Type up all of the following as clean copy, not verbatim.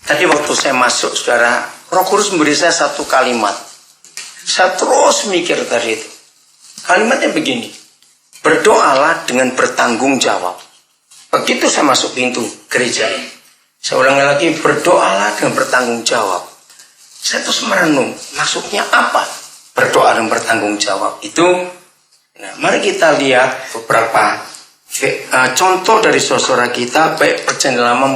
Tadi waktu saya masuk, saudara, Roh Kudus memberi saya satu kalimat. Saya terus mikir tadi itu. Kalimatnya begini, berdoalah dengan bertanggung jawab. Begitu saya masuk pintu gereja ini, saya ulangi lagi, berdoalah dengan bertanggung jawab. Saya terus merenung, maksudnya apa? Berdoa dan bertanggung jawab itu. Nah, mari kita lihat beberapa contoh dari saudara kita, baik perjanjian lama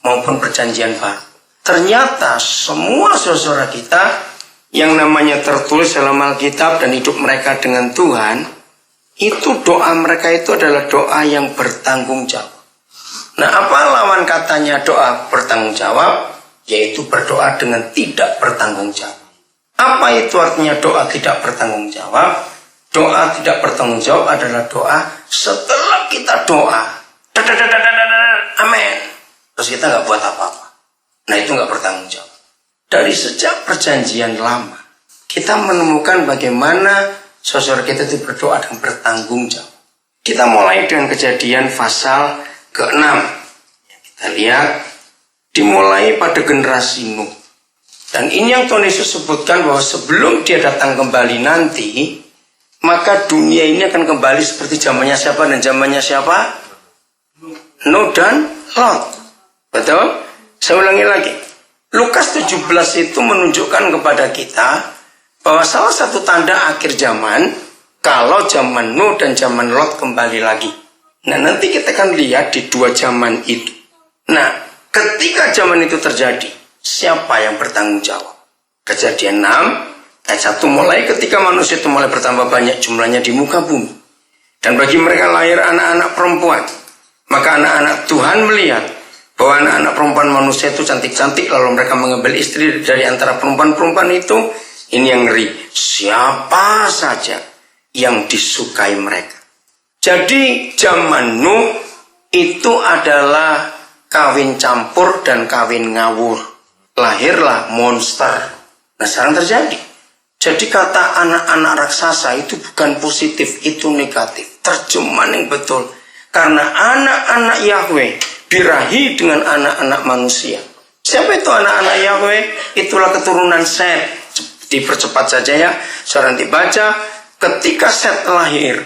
maupun perjanjian baru. Ternyata semua saudara kita yang namanya tertulis dalam Alkitab dan hidup mereka dengan Tuhan, itu doa mereka itu adalah doa yang bertanggung jawab. Nah, apa lawan katanya doa bertanggung jawab? Yaitu berdoa dengan tidak bertanggung jawab. Apa itu artinya doa tidak bertanggung jawab? Doa tidak bertanggung jawab adalah doa setelah kita doa, amin, terus kita nggak buat apa-apa. Nah, itu nggak bertanggung jawab. Dari sejak perjanjian lama, kita menemukan bagaimana saudara kita itu berdoa dan bertanggung jawab. Kita mulai dengan Kejadian pasal ke-6. Kita lihat, dimulai pada generasi Nuh. Dan ini yang Tuhan Yesus sebutkan bahwa sebelum dia datang kembali nanti, maka dunia ini akan kembali seperti zamannya siapa dan zamannya siapa? Nuh dan Lot. Betul? Saya ulangi lagi. Lukas 17 itu menunjukkan kepada kita bahwa salah satu tanda akhir zaman, kalau zaman Nuh dan zaman Lot kembali lagi. Nah, nanti kita akan lihat di dua zaman itu. Nah, ketika zaman itu terjadi, siapa yang bertanggung jawab? Kejadian 6 ayat 1, mulai ketika manusia itu mulai bertambah banyak jumlahnya di muka bumi. Dan bagi mereka lahir anak-anak perempuan. Maka anak-anak Tuhan melihat bahwa anak-anak perempuan manusia itu cantik-cantik, lalu mereka mengambil istri dari antara perempuan-perempuan itu. Ini yang ngeri. Siapa saja yang disukai mereka. Jadi zaman Nuh itu adalah kawin campur dan kawin ngawur. Lahirlah monster. Nah, sekarang terjadi. Jadi kata anak-anak raksasa itu bukan positif, itu negatif. Terjemahan yang betul. Karena anak-anak Yahweh birahi dengan anak-anak manusia. Siapa itu anak-anak Yahweh? Itulah keturunan Set. Dipercepat saja ya. Saudara nanti baca, ketika Set lahir,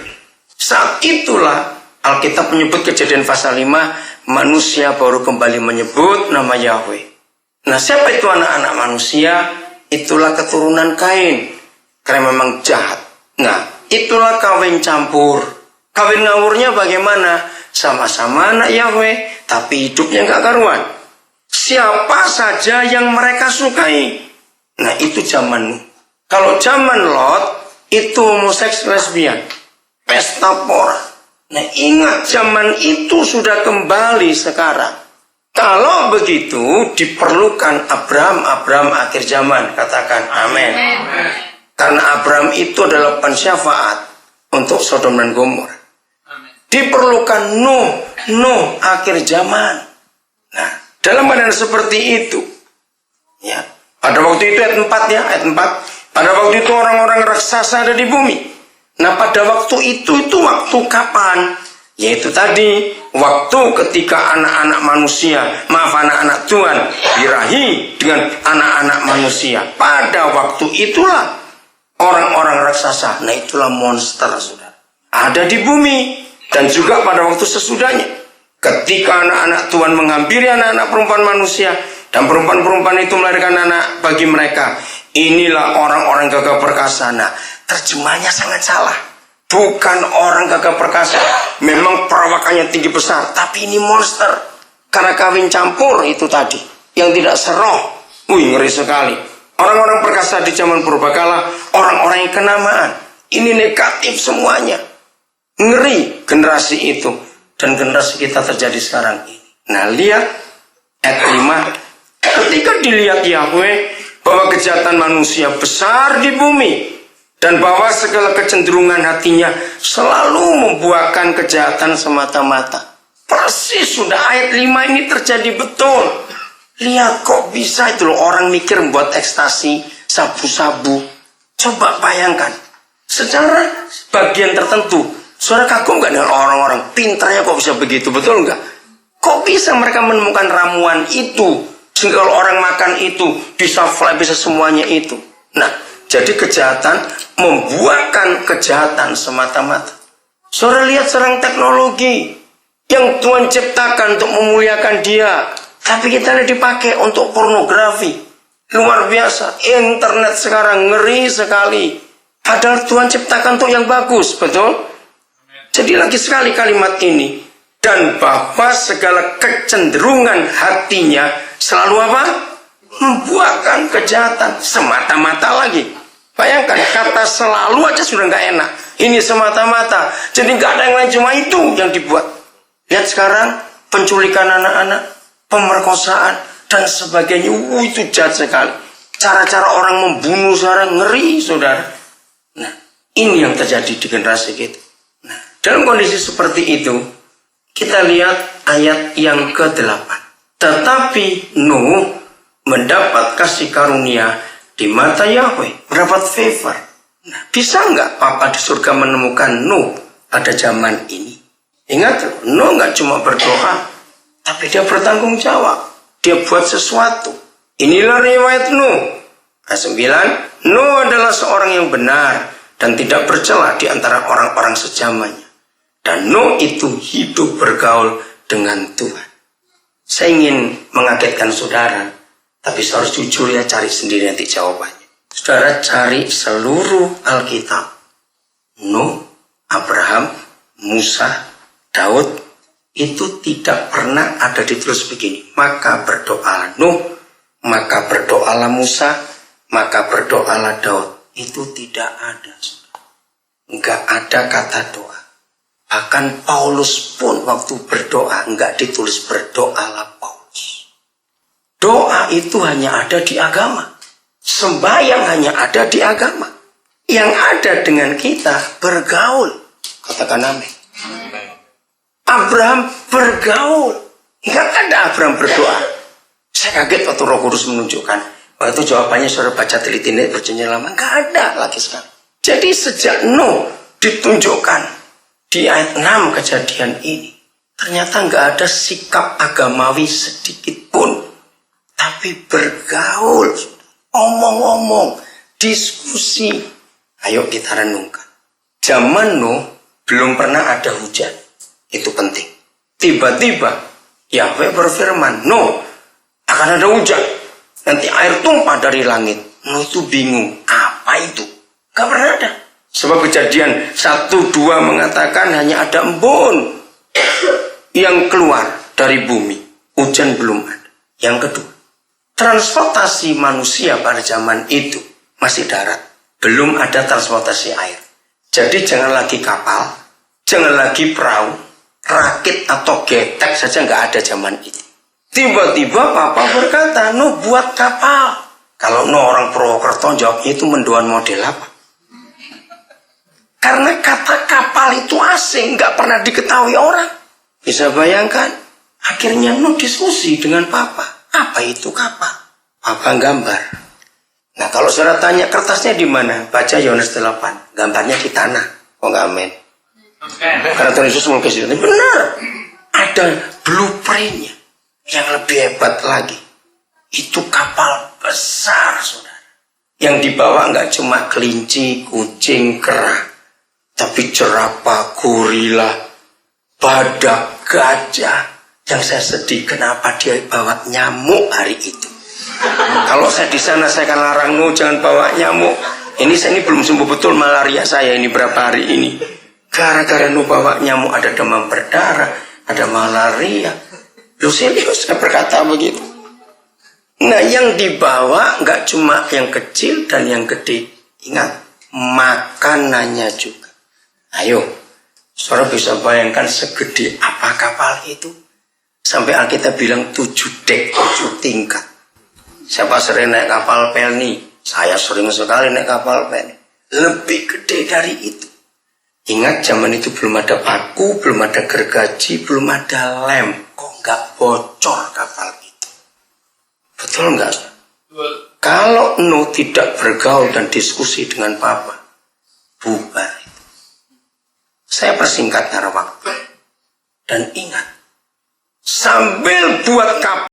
saat itulah Alkitab menyebut Kejadian pasal 5, manusia baru kembali menyebut nama Yahweh. Nah, siapa itu anak-anak manusia? Itulah keturunan Kain. Karena memang jahat. Nah, itulah kawin campur. Kawin ngawurnya bagaimana? Sama-sama anak Yahweh, tapi hidupnya nggak karuan. Siapa saja yang mereka sukai. Nah, itu zaman Nuh. Kalau zaman Lot, itu homoseks lesbian. Pesta pora. Nah, ingat zaman itu sudah kembali sekarang. Kalau begitu diperlukan Abraham akhir zaman. Katakan amin. Karena Abraham itu adalah pensyafaat untuk Sodom dan Gomora. Diperlukan Nuh akhir zaman. Nah, dalam keadaan seperti itu, ya, pada waktu itu ayat 4 ya, ayat 4. Pada waktu itu orang-orang raksasa ada di bumi. Nah, pada waktu itu waktu kapan? Yaitu tadi, waktu ketika anak-anak manusia, anak-anak Tuhan birahi dengan anak-anak manusia. Pada waktu itulah orang-orang raksasa, nah itulah monster, saudara, ada di bumi. Dan juga pada waktu sesudahnya, ketika anak-anak Tuhan menghampiri anak-anak perempuan manusia, dan perempuan-perempuan itu melahirkan anak bagi mereka. Inilah orang-orang gagah perkasa. Nah, terjemahnya sangat salah. Bukan orang gagah perkasa. Memang perawakannya tinggi besar, tapi ini monster. Karena kawin campur itu tadi, yang tidak seroh. Wih, ngeri sekali. Orang-orang perkasa di zaman purbakala, orang-orang yang kenamaan. Ini negatif semuanya. Ngeri generasi itu. Dan generasi kita terjadi sekarang ini. Nah, lihat ayat 5. Ketika dilihat Yahweh bahwa kejahatan manusia besar di bumi, dan bahwa segala kecenderungan hatinya selalu membuahkan kejahatan semata-mata. Persis sudah ayat 5 ini terjadi betul. Lihat kok bisa itu loh, orang mikir membuat ekstasi, sabu-sabu. Coba bayangkan, secara bagian tertentu, saudara kagum gak dengan orang-orang pintarnya kok bisa begitu, betul nggak? Kok bisa mereka menemukan ramuan itu Sehingga kalau orang makan itu bisa fly, bisa semuanya itu. Nah, jadi kejahatan membuahkan kejahatan semata-mata. Saudara lihat sekarang teknologi yang Tuhan ciptakan untuk memuliakan Dia, tapi kita lihat dipakai untuk pornografi. Luar biasa. Internet sekarang ngeri sekali. Padahal Tuhan ciptakan untuk yang bagus, betul? Jadi lagi sekali kalimat ini. Dan Bapa segala kecenderungan hatinya selalu apa? Membuahkan kejahatan semata-mata lagi. Bayangkan kata selalu aja sudah nggak enak. Ini semata-mata. Jadi nggak ada yang lain, cuma itu yang dibuat. Lihat sekarang penculikan anak-anak, pemerkosaan dan sebagainya. Itu jahat sekali. Cara-cara orang membunuh sekarang ngeri, saudara. Nah, ini yang terjadi di generasi kita. Nah, dalam kondisi seperti itu, kita lihat ayat yang ke-8. Tetapi Nuh mendapat kasih karunia di mata Yahweh, mendapat favor. Nah, bisa nggak Papa di surga menemukan Nuh pada zaman ini? Ingat, Nuh nggak cuma berdoa, tapi dia bertanggung jawab. Dia buat sesuatu. Inilah riwayat Nuh. Ayat 9, Nuh adalah seorang yang benar dan tidak bercela di antara orang-orang sejamannya. Dan Nuh itu hidup bergaul dengan Tuhan. Saya ingin mengagetkan saudara, tapi saudara jujur ya, cari sendiri nanti jawabannya. Saudara cari seluruh Alkitab. Nuh, Abraham, Musa, Daud, itu tidak pernah ada ditulis begini. Maka berdoalah Nuh, maka berdoalah Musa, maka berdoalah Daud. Itu tidak ada. Enggak ada kata doa. Bahkan Paulus pun waktu berdoa enggak ditulis berdoalah Paulus. Doa itu hanya ada di agama. Sembahyang hanya ada di agama. Yang ada dengan kita bergaul. Katakan amin. Abraham bergaul. Enggak ada Abraham berdoa. Saya kaget waktu Roh Kudus menunjukkan. Waktu jawabannya saudara baca teliti berjanji lama. Enggak ada lagi sekarang. Jadi sejak Nuh ditunjukkan di ayat 6 kejadian ini, ternyata nggak ada sikap agamawi sedikit pun, tapi bergaul, omong-omong, diskusi. Ayo kita renungkan. Zaman Nuh belum pernah ada hujan, itu penting. Tiba-tiba Yahweh berfirman, Nuh akan ada hujan, nanti air tumpah dari langit. Nuh itu bingung, apa itu? Gak pernah ada. Sebab kejadian 1-2 mengatakan hanya ada embun yang keluar dari bumi. Hujan belum ada. Yang kedua, transportasi manusia pada zaman itu masih darat. Belum ada transportasi air. Jadi jangan lagi kapal, jangan lagi perahu, rakit atau getek saja nggak ada zaman itu. Tiba-tiba Papa berkata, Nuh buat kapal. Kalau Nuh orang Purwokerto jawabnya itu mendoan model apa? Karena kata kapal itu asing, nggak pernah diketahui orang. Bisa bayangkan, akhirnya Nuh diskusi dengan Papa. Apa itu kapal? Papa gambar. Nah kalau saudara tanya kertasnya di mana? Baca Yohanes 8. Gambarnya di tanah. Oh nggak amin. Karena Tuhan Yesus melukis itu. Benar. Ada blueprintnya. Yang lebih hebat lagi. Itu kapal besar, saudara. Yang dibawa nggak cuma kelinci, kucing, kera. Tapi jerapah, gorila, badak, gajah. Yang saya sedih, kenapa dia bawa nyamuk hari itu? Kalau saya di sana, saya akan larang Nuh, jangan bawa nyamuk. Ini belum sembuh betul malaria saya ini berapa hari ini. Gara-gara Nuh bawa nyamuk, ada demam berdarah, ada malaria. Loh serius, saya berkata begitu. Nah yang dibawa nggak cuma yang kecil dan yang gede. Ingat, makanannya juga. Ayo, saudara bisa bayangkan segede apa kapal itu? Sampai Alkitab bilang 7 dek, 7 tingkat. Siapa sering naik kapal pelni? Saya sering sekali naik kapal pelni. Lebih gede dari itu. Ingat zaman itu belum ada paku, belum ada gergaji, belum ada lem. Kok nggak bocor kapal itu? Betul nggak? Kalau Nuh tidak bergaul dan diskusi dengan Papa, bubar. Saya persingkat karena waktu. Dan ingat, sambil buat kapal